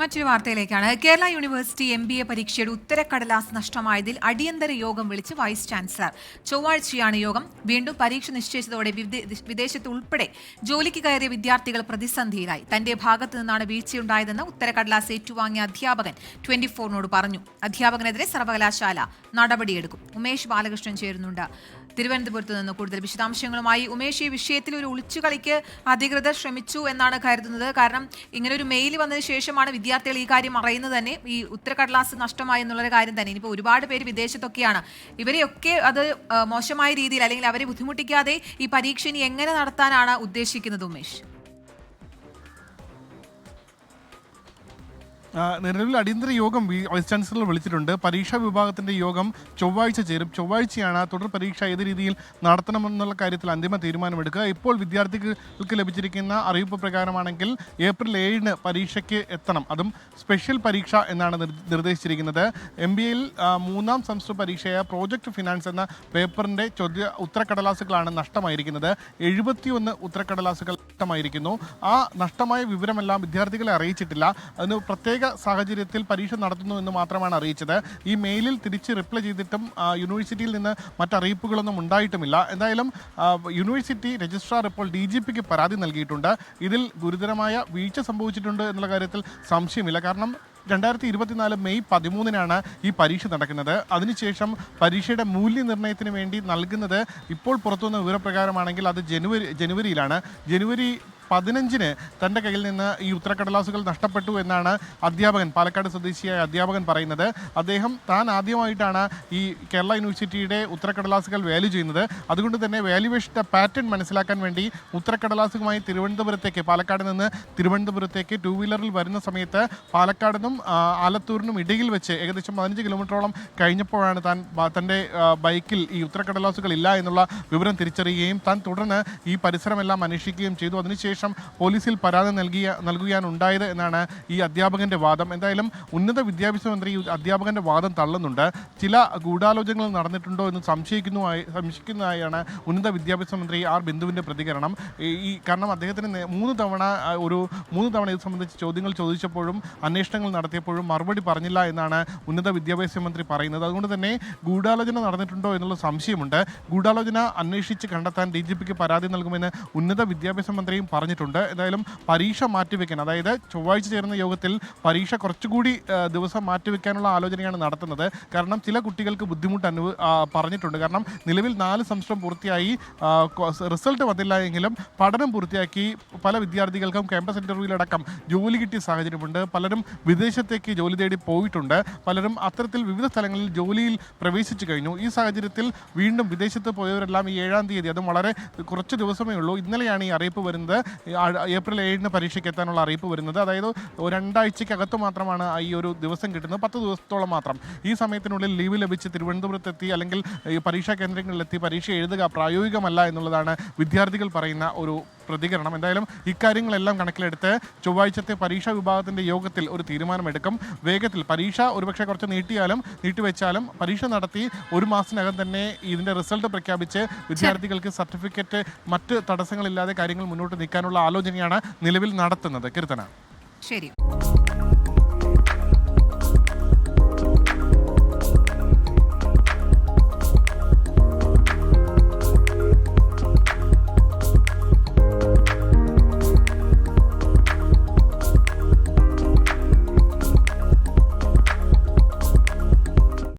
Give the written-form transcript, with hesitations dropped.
മറ്റൊരു വാർത്തയിലേക്കാണ്. Kerala university MBA പരീക്ഷയുടെ ഉത്തരക്കടലാസ് നഷ്ടമായതിൽ അടിയന്തര യോഗം വിളിച്ച് വൈസ് ചാൻസലർ. ചൊവ്വാഴ്ചയാണ് യോഗം. വീണ്ടും പരീക്ഷ നിശ്ചയിച്ചതോടെ വിദേശത്ത് ഉൾപ്പെടെ ജോലിക്ക് കയറിയ വിദ്യാർത്ഥികൾ പ്രതിസന്ധിയിലായി. തന്റെ ഭാഗത്തു നിന്നാണ് വീഴ്ചയുണ്ടായതെന്ന് ഉത്തരക്കടലാസ് ഏറ്റുവാങ്ങിയ അധ്യാപകൻ 24നോട് പറഞ്ഞു. അധ്യാപകനെതിരെ സർവകലാശാല നടപടിയെടുക്കും. ഉമേഷ് ബാലകൃഷ്ണൻ ചേരുന്നുണ്ട് തിരുവനന്തപുരത്ത് നിന്ന് കൂടുതൽ വിശദാംശങ്ങളുമായി. ഉമേഷ്, ഈ വിഷയത്തിൽ ഒരു ഒളിച്ചുകളിക്ക് അധികൃതർ ശ്രമിച്ചു എന്നാണ് കരുതുന്നത്. കാരണം ഇങ്ങനെ ഒരു മെയിൽ വന്നതിന് ശേഷമാണ് വിദ്യാർത്ഥികൾ ഈ കാര്യം അറിയുന്നത് തന്നെ, ഈ ഉത്തരക്കടലാസ് നഷ്ടമായി എന്നുള്ളൊരു കാര്യം തന്നെ. ഇനിയിപ്പോൾ ഒരുപാട് പേര് വിദേശത്തൊക്കെയാണ്. ഇവരെയൊക്കെ അത് മോശമായ രീതിയിൽ അല്ലെങ്കിൽ അവരെ ബുദ്ധിമുട്ടിക്കാതെ ഈ പരീക്ഷ ഇനി എങ്ങനെ നടത്താനാണ് ഉദ്ദേശിക്കുന്നത് ഉമേഷ്? നിലവിൽ അടിയന്തര യോഗം വൈസ് ചാൻസലർ വിളിച്ചിട്ടുണ്ട്. പരീക്ഷാ വിഭാഗത്തിന്റെ യോഗം ചൊവ്വാഴ്ച ചേരും. ചൊവ്വാഴ്ചയാണ് തുടർ പരീക്ഷ ഏത് രീതിയിൽ നടത്തണമെന്നുള്ള കാര്യത്തിൽ അന്തിമ തീരുമാനമെടുക്കുക. ഇപ്പോൾ വിദ്യാർത്ഥികൾക്ക് ലഭിച്ചിരിക്കുന്ന അറിയിപ്പ് പ്രകാരമാണെങ്കിൽ ഏപ്രിൽ 7 പരീക്ഷയ്ക്ക് എത്തണം. അതും സ്പെഷ്യൽ പരീക്ഷ എന്നാണ് നിർദ്ദേശിച്ചിരിക്കുന്നത്. MBAയിൽ 3ാം സെമസ്റ്റർ പരീക്ഷയായ പ്രോജക്ട് ഫിനാൻസ് എന്ന പേപ്പറിന്റെ ഉത്തരക്കടലാസുകളാണ് നഷ്ടമായിരിക്കുന്നത്. 71 ഉത്തരക്കടലാസുകൾ നഷ്ടമായിരിക്കുന്നു. ആ നഷ്ടമായ വിവരമെല്ലാം വിദ്യാർത്ഥികളെ അറിയിച്ചിട്ടില്ല. അതിന് പ്രത്യേക സാഹചര്യത്തിൽ പരീക്ഷ നടത്തുന്നു എന്ന് മാത്രമാണ് അറിയിച്ചത്. ഈ മെയിലിൽ തിരിച്ച് റിപ്ലൈ ചെയ്തിട്ടും യൂണിവേഴ്സിറ്റിയിൽ നിന്ന് മറ്ററിയിപ്പുകളൊന്നും ഉണ്ടായിട്ടുമില്ല. എന്തായാലും യൂണിവേഴ്സിറ്റി രജിസ്ട്രാർ ഇപ്പോൾ DGPക്ക് പരാതി നൽകിയിട്ടുണ്ട്. ഇതിൽ ഗുരുതരമായ വീഴ്ച സംഭവിച്ചിട്ടുണ്ട് എന്നുള്ള കാര്യത്തിൽ സംശയമില്ല. കാരണം 2024 മെയ് 13 ഈ പരീക്ഷ നടക്കുന്നത്. അതിനുശേഷം പരീക്ഷയുടെ മൂല്യനിർണ്ണയത്തിന് വേണ്ടി നൽകുന്നത് ഇപ്പോൾ പുറത്തുവന്ന വിവരപ്രകാരമാണെങ്കിൽ അത് ജനുവരിയിലാണ്. ജനുവരി 15 തൻ്റെ കയ്യിൽ നിന്ന് ഈ ഉത്തരക്കടലാസുകൾ നഷ്ടപ്പെട്ടു എന്നാണ് പാലക്കാട് സ്വദേശിയായ അധ്യാപകൻ പറയുന്നത്. താൻ ആദ്യമായിട്ടാണ് ഈ കേരള യൂണിവേഴ്സിറ്റിയുടെ ഉത്തരക്കടലാസുകൾ വാല്യൂ ചെയ്യുന്നത്. അതുകൊണ്ട് തന്നെ വാല്യുവേഷൻ്റെ പാറ്റേൺ മനസ്സിലാക്കാൻ വേണ്ടി ഉത്തരക്കടലാസുമായി പാലക്കാട് നിന്ന് തിരുവനന്തപുരത്തേക്ക് 2 വീലറിൽ വരുന്ന സമയത്ത് പാലക്കാട് നിന്നും ആലത്തൂരിനും ഇടയിൽ വെച്ച് ഏകദേശം 15 കിലോമീറ്ററോളം കഴിഞ്ഞപ്പോഴാണ് തൻ്റെ ബൈക്കിൽ ഈ ഉത്തരക്കടലാസുകൾ ഇല്ല എന്നുള്ള വിവരം തിരിച്ചറിയുകയും താൻ തുടർന്ന് ഈ പരിസരമെല്ലാം അന്വേഷിക്കുകയും ചെയ്തു. അതിനുശേഷം പോലീസിൽ പരാതി നൽകുകയാണ് ഉണ്ടായത് എന്നാണ് ഈ അധ്യാപകന്റെ വാദം. എന്തായാലും ഉന്നത വിദ്യാഭ്യാസ മന്ത്രി അധ്യാപകന്റെ വാദം തള്ളുന്നുണ്ട്. ചില ഗൂഢാലോചനകൾ നടന്നിട്ടുണ്ടോ എന്ന് സംശയിക്കുന്നതായാണ് ഉന്നത വിദ്യാഭ്യാസ മന്ത്രി ആർ ബിന്ദുവിന്റെ പ്രതികരണം. കാരണം അദ്ദേഹത്തിന് 3 തവണ ഇത് സംബന്ധിച്ച് ചോദ്യങ്ങൾ ചോദിച്ചപ്പോഴും അന്വേഷണങ്ങൾ നടത്തിയപ്പോഴും മറുപടി പറഞ്ഞില്ല എന്നാണ് ഉന്നത വിദ്യാഭ്യാസ മന്ത്രി പറയുന്നത്. അതുകൊണ്ട് തന്നെ ഗൂഢാലോചന നടന്നിട്ടുണ്ടോ എന്നുള്ള സംശയമുണ്ട്. ഗൂഢാലോചന അന്വേഷിച്ച് കണ്ടെത്താൻ DGPക്ക് പരാതി നൽകുമെന്ന് ഉന്നത വിദ്യാഭ്യാസ മന്ത്രിയും പറഞ്ഞിട്ടുണ്ട്. എന്തായാലും പരീക്ഷ മാറ്റിവെക്കാൻ, അതായത് ചൊവ്വാഴ്ച ചേർന്ന യോഗത്തിൽ പരീക്ഷ കുറച്ചുകൂടി ദിവസം മാറ്റിവെക്കാനുള്ള ആലോചനയാണ് നടത്തുന്നത്. കാരണം ചില കുട്ടികൾക്ക് ബുദ്ധിമുട്ട് പറഞ്ഞിട്ടുണ്ട്. കാരണം നിലവിൽ 4 സെമസ്റ്റർ പൂർത്തിയായി, റിസൾട്ട് വന്നില്ല എങ്കിലും പഠനം പൂർത്തിയാക്കി പല വിദ്യാർത്ഥികൾക്കും ക്യാമ്പസ് ഇൻ്റർവ്യൂവിലടക്കം ജോലി കിട്ടിയ സാഹചര്യമുണ്ട്. പലരും വിദേശത്തേക്ക് ജോലി തേടി പോയിട്ടുണ്ട്. പലരും അത്തരത്തിൽ വിവിധ സ്ഥലങ്ങളിൽ ജോലിയിൽ പ്രവേശിച്ചു കഴിഞ്ഞു. ഈ സാഹചര്യത്തിൽ വീണ്ടും വിദേശത്ത് പോയവരെല്ലാം ഈ 7-ാം തീയതി, അതും വളരെ കുറച്ച് ദിവസമേ ഉള്ളൂ, ഇന്നലെയാണ് ഈ അറിയിപ്പ് വരുന്നത്. ഏപ്രിൽ 7 പരീക്ഷയ്ക്ക് എത്താനുള്ള അറിയിപ്പ് വരുന്നത്. അതായത് 2 ആഴ്ചക്കകത്ത് മാത്രമാണ് ഈ ഒരു ദിവസം കിട്ടുന്നത്, 10 ദിവസത്തോളം മാത്രം. ഈ സമയത്തിനുള്ളിൽ ലീവ് ലഭിച്ച് തിരുവനന്തപുരത്തെത്തി അല്ലെങ്കിൽ ഈ പരീക്ഷാ കേന്ദ്രങ്ങളിലെത്തി പരീക്ഷ എഴുതുക പ്രായോഗികമല്ല എന്നുള്ളതാണ് വിദ്യാർത്ഥികൾ പറയുന്ന ഒരു പ്രതികരണം. എന്തായാലും ഇക്കാര്യങ്ങളെല്ലാം കണക്കിലെടുത്ത് ചൊവ്വാഴ്ചത്തെ പരീക്ഷാ വിഭാഗത്തിന്റെ യോഗത്തിൽ ഒരു തീരുമാനമെടുക്കും. വേഗത്തിൽ പരീക്ഷ ഒരുപക്ഷെ കുറച്ച് നീട്ടിവെച്ചാലും പരീക്ഷ നടത്തി 1 മാസത്തിനകം തന്നെ ഇതിന്റെ റിസൾട്ട് പ്രഖ്യാപിച്ച് വിദ്യാർത്ഥികൾക്ക് സർട്ടിഫിക്കറ്റ് മറ്റ് തടസ്സങ്ങളില്ലാതെ കാര്യങ്ങൾ മുന്നോട്ട് നീക്കാനുള്ള ആലോചനയാണ് നിലവിൽ നടത്തുന്നത്. കീർത്തന. ശരി.